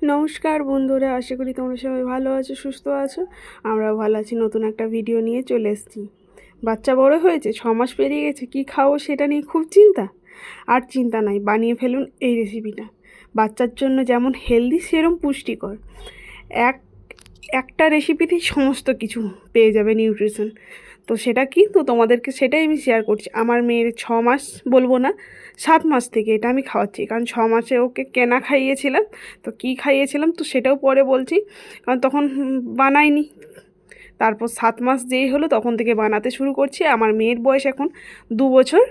নমস্কার বন্ধুরা, আশা করি তোমরা সবাই ভালো আছো, সুস্থ আছো। আমরাও ভালো আছি। নতুন একটা ভিডিও নিয়ে চলে এসেছি। বাচ্চা বড় হয়েছে, 6 মাস পেরিয়ে গেছে, কি খাবো সেটা নিয়ে খুব চিন্তা। আর চিন্তা নাই, বানিয়ে ফেলুন এই রেসিপিটা। বাচ্চার জন্য যেমন হেলদি সেরকম পুষ্টিকর। এক একটা রেসিপিতেই সমস্ত কিছু পেয়ে যাবে নিউট্রিশন। তো সেটা কিন্তু তোমাদেরকে সেটাই আমি শেয়ার করছি। আমার মেয়ের 6 মাস, বলবো না 7 মাস থেকে এটা আমি খাওয়াচ্ছি, কারণ 6 মাসে ওকে কেনা খাইয়েছিলাম। তো কি খাইয়েছিলাম তো সেটাও পরে বলছি, কারণ তখন বানাইনি। তারপর 7 মাস যেই হলো তখন থেকে বানাতে শুরু করছি। আমার মেয়ের বয়স এখন 2 বছর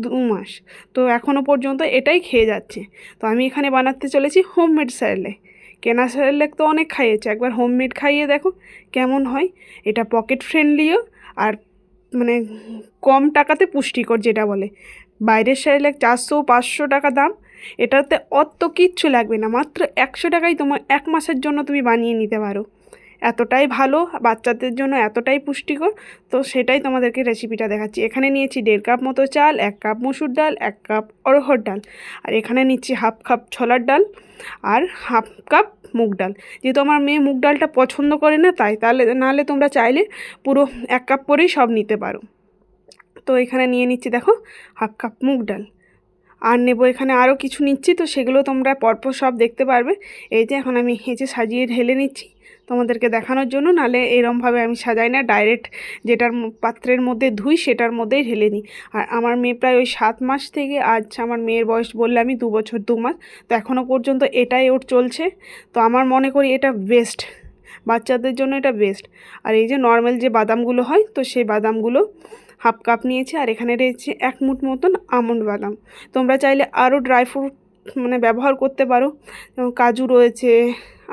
2 মাস। তো এখনও পর্যন্ত এটাই খেয়ে যাচ্ছে। তো আমি এখানে বানাতে চলেছি হোমমেড স্যারেলেক। কেনা স্যারেলেক তো অনেক খাইয়েছে, একবার হোমমেড খাইয়ে দেখো কেমন হয়। এটা পকেট ফ্রেন্ডলিও, আর মানে কম টাকাতে পুষ্টিকর যেটা বলে। বাইরের স্যারেলেক 400-500 টাকা দাম, এটাতে অত কিচ্ছু লাগবে না, মাত্র 100 টাকায় তোমার 1 মাসের জন্য তুমি বানিয়ে নিতে পারো। এতটাই ভালো, বাচ্চাদের জন্য এতটাই পুষ্টিকর। তো সেটাই তোমাদেরকে রেসিপিটা দেখাচ্ছি। এখানে নিয়েছি 1.5 কাপ মতো চাল, 1 কাপ মসুর ডাল, 1 কাপ অড়হর ডাল, আর এখানে নিচ্ছি হাফ কাপ ছোলার ডাল, আর হাফ কাপ মুগ ডাল। যেহেতু আমার মেয়ে মুগ ডালটা পছন্দ করে না, তাহলে নাহলে তোমরা চাইলে পুরো 1 কাপ করেই সব নিতে পারো। তো এখানে নিয়ে নিচ্ছি দেখো হাফ কাপ মুগ ডাল, আর নেবো এখানে আরও কিছু নিচ্ছি। তো সেগুলো তোমরা পরপর সব দেখতে পারবে। এই যে এখন আমি সাজিয়ে ঢেলে নিচ্ছি তোমাদেরকে দেখানোর জন্য, নাহলে এরমভাবে আমি সাজাই না, ডাইরেক্ট যেটার পাত্রের মধ্যে ধুই সেটার মধ্যেই ঢেলে নিই। আর আমার মেয়ে প্রায় ওই 7 মাস থেকে আজ আমার মেয়ের বয়স বললে আমি 2 বছর 2 মাস, তো এখনও পর্যন্ত এটাই ওর চলছে। তো আমার মনে করি এটা বেস্ট, বাচ্চাদের জন্য এটা বেস্ট। আর এই যে নর্মাল যে বাদামগুলো হয়, তো সেই বাদামগুলো হাফ কাপ নিয়েছি, আর এখানে রয়েছে 1 মুঠ মতন আমন্ড বাদাম। তোমরা চাইলে আরও ড্রাই ফ্রুট ব্যবহার করতে পারো, যেমন কাজু রয়েছে,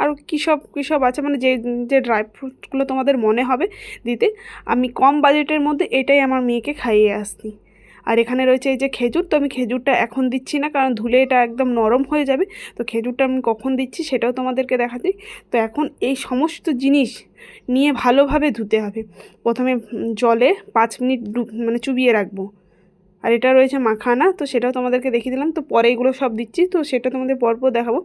আরও কী সব আছে, মানে যে যে ড্রাই ফ্রুটগুলো তোমাদের মনে হবে দিতে। আমি কম বাজেটের মধ্যে এটাই আমার মেয়েকে খাইয়ে আসছি। আর এখানে রয়েছে এই যে খেজুর। তো আমি খেজুরটা এখন দিচ্ছি না, কারণ ধুলে এটা একদম নরম হয়ে যাবে। তো খেজুরটা আমি কখন দিচ্ছি সেটাও তোমাদেরকে দেখাচ্ছি। তো এখন এই সমস্ত জিনিস নিয়ে ভালোভাবে ধুতে হবে। প্রথমে জলে 5 মিনিট চুবিয়ে রাখবো। আর এটা রয়েছে মাখানা, তো সেটাও তোমাদেরকে দেখিয়ে দিলাম। তো পরে এগুলো সব দিচ্ছি, তো সেটা তোমাদের পরপর দেখাবো।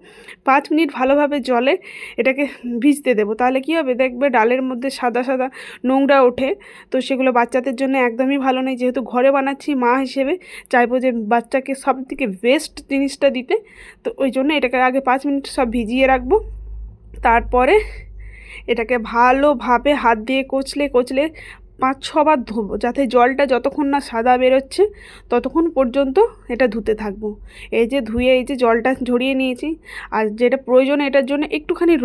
5 মিনিট ভালোভাবে জলে এটাকে ভিজতে দেবো, তাহলে কী হবে দেখবে ডালের মধ্যে সাদা সাদা নোংরা ওঠে। তো সেগুলো বাচ্চাদের জন্য একদমই ভালো নেই। যেহেতু ঘরে বানাচ্ছি, মা হিসেবে চাইবো যে বাচ্চাকে সব থেকে বেস্ট জিনিসটা দিতে। তো ওই জন্য এটাকে আগে 5 মিনিট সব ভিজিয়ে রাখবো। তারপরে এটাকে ভালোভাবে হাত দিয়ে কচলে কচলে 5-6 বার ধোবো, যাতে জলটা যতক্ষণ না সাদা বেরোচ্ছে ততক্ষণ পর্যন্ত এটা ধুতে থাকবো। এই যে ধুয়ে এই যে জলটা ঝরিয়ে নিয়েছি। আর যেটা প্রয়োজন এটার জন্য একটুখানি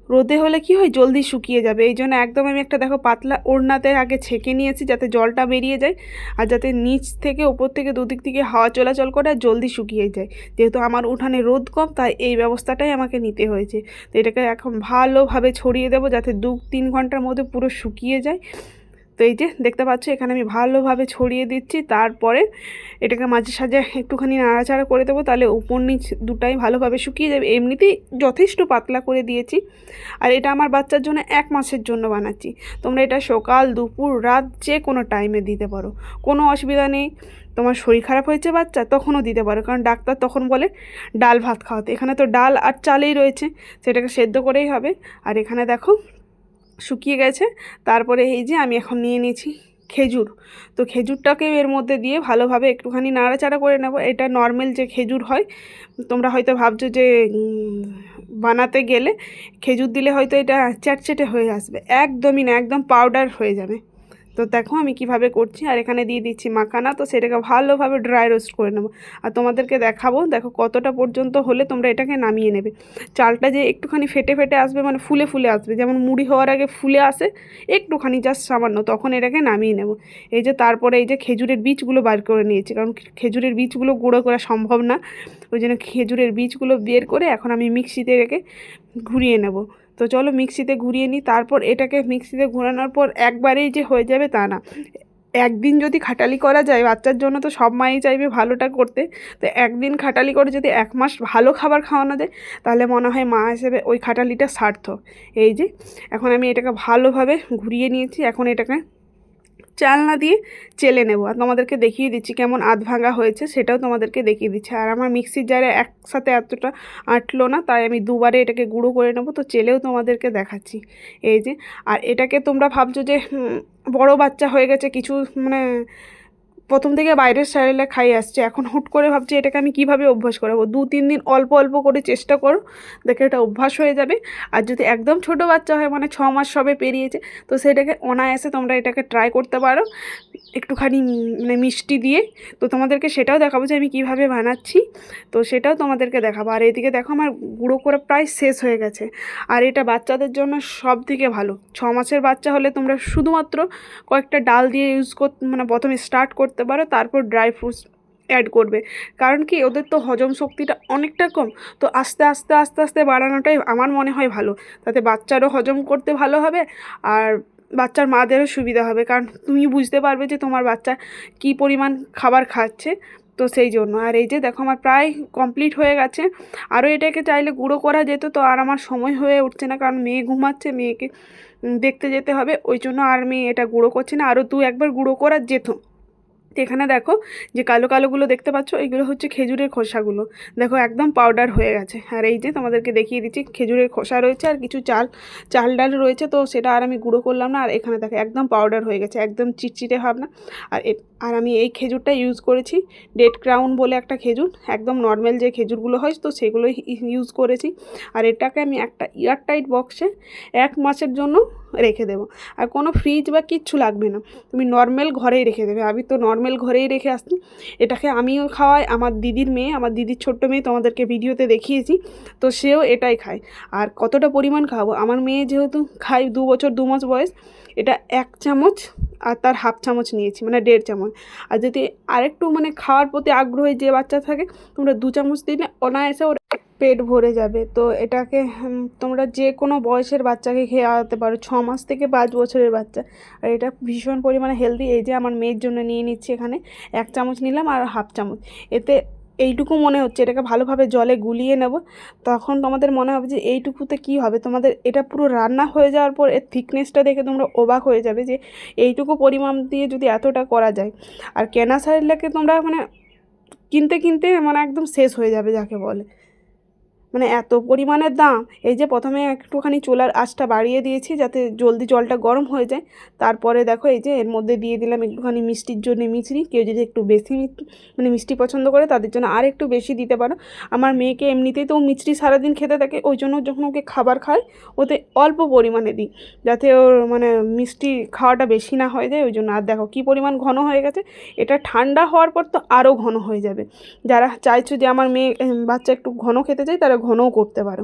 রোদে হলে কি হয়, জলদি শুকিয়ে যাবে। এই জন্য একদম আমি একটা দেখো পাতলা ওড়নাতে আগে ছেঁকে নিয়েছি, যাতে জলটা বেরিয়ে যায়, আর যাতে নিচ থেকে ওপর থেকে দুদিক থেকে হাওয়া চলাচল করে আর জলদি শুকিয়ে যায়। যেহেতু আমার উঠানে রোদ কম, তাই এই ব্যবস্থাটাই আমাকে নিতে হয়েছে। তো এটাকে এখন ভালোভাবে ছড়িয়ে দেবো, যাতে 2-3 ঘন্টার মধ্যে পুরো শুকিয়ে যায়। তো এই যে দেখতে পাচ্ছ এখানে আমি ভালোভাবে ছড়িয়ে দিচ্ছি। তারপরে এটাকে মাঝে সাঝে একটুখানি নাড়াচাড়া করে দেবো, তাহলে উপর নিচ দুটাই ভালোভাবে শুকিয়ে যাবে। এমনিতেই যথেষ্ট পাতলা করে দিয়েছি। আর এটা আমার বাচ্চার জন্য 1 মাসের জন্য বানাচ্ছি। তোমরা এটা সকাল দুপুর রাত যে কোনো টাইমে দিতে পারো, কোনো অসুবিধা নেই। তোমার শরীর খারাপ হয়েছে বাচ্চা, তখনও দিতে পারো, কারণ ডাক্তার তখন বলে ডাল ভাত খাওয়াতে। এখানে তো ডাল আর চালেই রয়েছে, সেটাকে সেদ্ধ করেই হবে। আর এখানে দেখো শুকিয়ে গেছে। তারপরে এই যে আমি এখন নিয়ে নিয়েছি খেজুর। তো খেজুরটাকে এর মধ্যে দিয়ে ভালোভাবে একটুখানি নাড়াচাড়া করে নেব। এটা নর্মাল যে খেজুর হয়, তোমরা হয়তো ভাবছো যে বানাতে গেলে খেজুর দিলে হয়তো এটা চ্যাটচেটে হয়ে আসবে, একদমই না, একদম পাউডার হয়ে যাবে। তো দেখো আমি কিভাবে করছি। আর এখানে দিয়ে দিচ্ছি মাখানা। তো সেটাকে ভালোভাবে ড্রাই রোস্ট করে নেবো, আর তোমাদেরকে দেখাবো দেখো কতটা পর্যন্ত হলে তোমরা এটাকে নামিয়ে নেবে। চালটা যে একটুখানি ফেটে ফেটে আসবে, মানে ফুলে ফুলে আসবে, যেমন মুড়ি হওয়ার আগে ফুলে আসে একটুখানি, জাস্ট সামান্য, তখন এটাকে নামিয়ে নেব। এই যে তারপরে এই যে খেজুরের বীজগুলো বার করে নিয়েছি, কারণ খেজুরের বীজগুলো গুঁড়ো করা সম্ভব না। ওই জন্য খেজুরের বীজগুলো বের করে এখন আমি মিক্সিতে রেখে ঘুরিয়ে নেব। তো চলো মিক্সিতে ঘুরিয়ে নিই। তারপর এটাকে মিক্সিতে ঘোরানোর পর একবারেই যে হয়ে যাবে তা না, একদিন যদি খাটালি করা যায় বাচ্চার জন্য, তো সব মাই চাইবে ভালোটা করতে। তো একদিন খাটালি করে যদি 1 মাস ভালো খাবার খাওয়ানো যায়, তাহলে মনে হয় মা হিসেবে ওই খাটালিটা সার্থক। এই যে এখন আমি এটাকে ভালোভাবে ঘুরিয়ে নিয়েছি। এখন এটাকে চাল না দিয়ে চেলে নেব। আর তোমাদেরকে দেখিয়ে দিচ্ছি কেমন আধ ভাঙা হয়েছে, সেটাও তোমাদেরকে দেখিয়ে দিচ্ছি। আর আমার মিক্সির জারে একসাথে এতটা আঁটলো না, তাই আমি দুবারে এটাকে গুঁড়ো করে নেব। তো চেলেও তোমাদেরকে দেখাচ্ছি। এই যে, আর এটাকে তোমরা ভাবছো যে বড় বাচ্চা হয়ে গেছে কিছু, মানে প্রথম থেকে বাইরের স্টাইলে খাই আসছে, এখন হুট করে ভাবছি এটাকে আমি কিভাবে অভ্যাস করাবো। 2-3 দিন অল্প অল্প করে চেষ্টা করো, দেখে এটা অভ্যাস হয়ে যাবে। আর যদি একদম ছোট বাচ্চা হয়, মানে 6 মাস সবে পেরিয়েছে, তো সেটাকে অনায়াসে তোমরা এটাকে ট্রাই করতে পারো একটুখানি মানে মিষ্টি দিয়ে। তো তোমাদেরকে সেটাও দেখাবো যে আমি কিভাবে বানাচ্ছি, তো সেটাও তোমাদেরকে দেখাবো। আর এদিকে দেখো আমার গুঁড়ো করে প্রায় শেষ হয়ে গেছে। আর এটা বাচ্চাদের জন্য সব থেকে ভালো। 6 মাসের বাচ্চা হলে তোমরা শুধুমাত্র কয়েকটা ডাল দিয়ে মানে প্রথমে স্টার্ট করতে পারো, তারপর ড্রাই ফ্রুটস অ্যাড করবে। কারণ কি, ওদের তো হজম শক্তিটা অনেকটা কম, তো আস্তে আস্তে আস্তে আস্তে বাড়ানোটাই আমার মনে হয় ভালো। তাতে বাচ্চারও হজম করতে ভালো হবে, আর বাচ্চার মাদেরও সুবিধা হবে। কারণ তুমি বুঝতে পারবে যে তোমার বাচ্চা কী পরিমাণ খাবার খাচ্ছে, তো সেই জন্য। আর এই যে দেখো আমার প্রায় কমপ্লিট হয়ে গেছে। আরও এটাকে চাইলে গুঁড়ো করা যেত, তো আর আমার সময় হয়ে উঠছে না, কারণ মেয়ে ঘুমাচ্ছে, মেয়েকে দেখতে যেতে হবে, ওই জন্য আর আমি এটা গুঁড়ো করছি না। আরও 1-2 গুঁড়ো করা যেত। তো এখানে দেখো যে কালো কালোগুলো দেখতে পাচ্ছ, এইগুলো হচ্ছে খেজুরের খোসাগুলো। দেখো একদম পাউডার হয়ে গেছে। আর এই যে তোমাদেরকে দেখিয়ে দিচ্ছি, খেজুরের খোসা রয়েছে আর কিছু চাল ডাল রয়েছে, তো সেটা আর আমি গুঁড়ো করলাম না। আর এখানে দেখো একদম পাউডার হয়ে গেছে, একদম চিটচিটে ভাব না। আর আমি এই খেজুরটা ইউজ করেছি, ডেড ক্রাউন বলে একটা খেজুর, একদম নর্মাল যে খেজুরগুলো হয়, তো সেগুলোই ইউজ করেছি। আর এটাকে আমি একটা এয়ারটাইট বক্সে 1 মাসের জন্য রেখে দেবো। আর কোনো ফ্রিজ বা কিচ্ছু লাগবে না, তুমি নর্মাল ঘরেই রেখে দেবে। আমি তো নর্মাল ঘরেই রেখে আসছি। এটাকে আমিও খাওয়াই, আমার দিদির মেয়ে, আমার দিদির ছোট্ট মেয়ে, তোমাদেরকে ভিডিওতে দেখিয়েছি, তো সেও এটাই খায়। আর কতটা পরিমাণ খাবো, আমার মেয়ে যেহেতু খায় 2 বছর 2 মাস বয়স, এটা 1 চামচ আর তার হাফ চামচ নিয়েছি, মানে 1.5 চামচ। আর যদি আরেকটু মানে খাওয়ার প্রতি আগ্রহী যে বাচ্চা থাকে, তোমরা 2 চামচ দিলে অনায়াসে ওর পেট ভরে যাবে। তো এটাকে তোমরা যে কোনো বয়সের বাচ্চাকে খাওয়াতে পারো, 6 মাস থেকে 5 বছরের বাচ্চা। আর এটা ভীষণ পরিমাণে হেলদি। এই যে আমার মেয়ের জন্য নিয়ে নিচ্ছি, এখানে 1 চামচ নিলাম আর হাফ চামচ। এতে এইটুকু মনে হচ্ছে, এটাকে ভালোভাবে জলে গুলিয়ে নেব। তখন তোমাদের মনে হবে যে এইটুকুতে কি হবে, তোমাদের এটা পুরো রান্না হয়ে যাওয়ার পর এর থিকনেসটা দেখে তোমরা অবাক হয়ে যাবে যে এইটুকু পরিমাণ দিয়ে যদি এতটা করা যায়। আর কেনা সাইডটাকে তোমরা মানে কিনতে কিনতে মানে একদম শেষ হয়ে যাবে যাকে বলে, মানে এত পরিমাণের দাম। এই যে প্রথমে একটুখানি চুলার আঁচটা বাড়িয়ে দিয়েছি যাতে জলদি জলটা গরম হয়ে যায়। তারপরে দেখো এই যে এর মধ্যে দিয়ে দিলাম একটুখানি মিষ্টির জন্য মিছরি। কেউ যদি একটু বেশি মানে মিষ্টি পছন্দ করে তাদের জন্য আর একটু বেশি দিতে পারো। আমার মেয়েকে এমনিতেই তো মিষ্টি সারাদিন খেতে থাকে, ওই জন্য যখন ওকে খাবার খায় ওতে অল্প পরিমাণে দিই, যাতে ওর মানে মিষ্টি খাওয়াটা বেশি না হয়ে যায়, ওই জন্য। আর দেখো কী পরিমাণ ঘন হয়ে গেছে। এটা ঠান্ডা হওয়ার পর তো আরও ঘন হয়ে যাবে। যারা চাইছো যে আমার মেয়ে বাচ্চা একটু ঘন খেতে চায়, তারা ঘনও করতে পারো।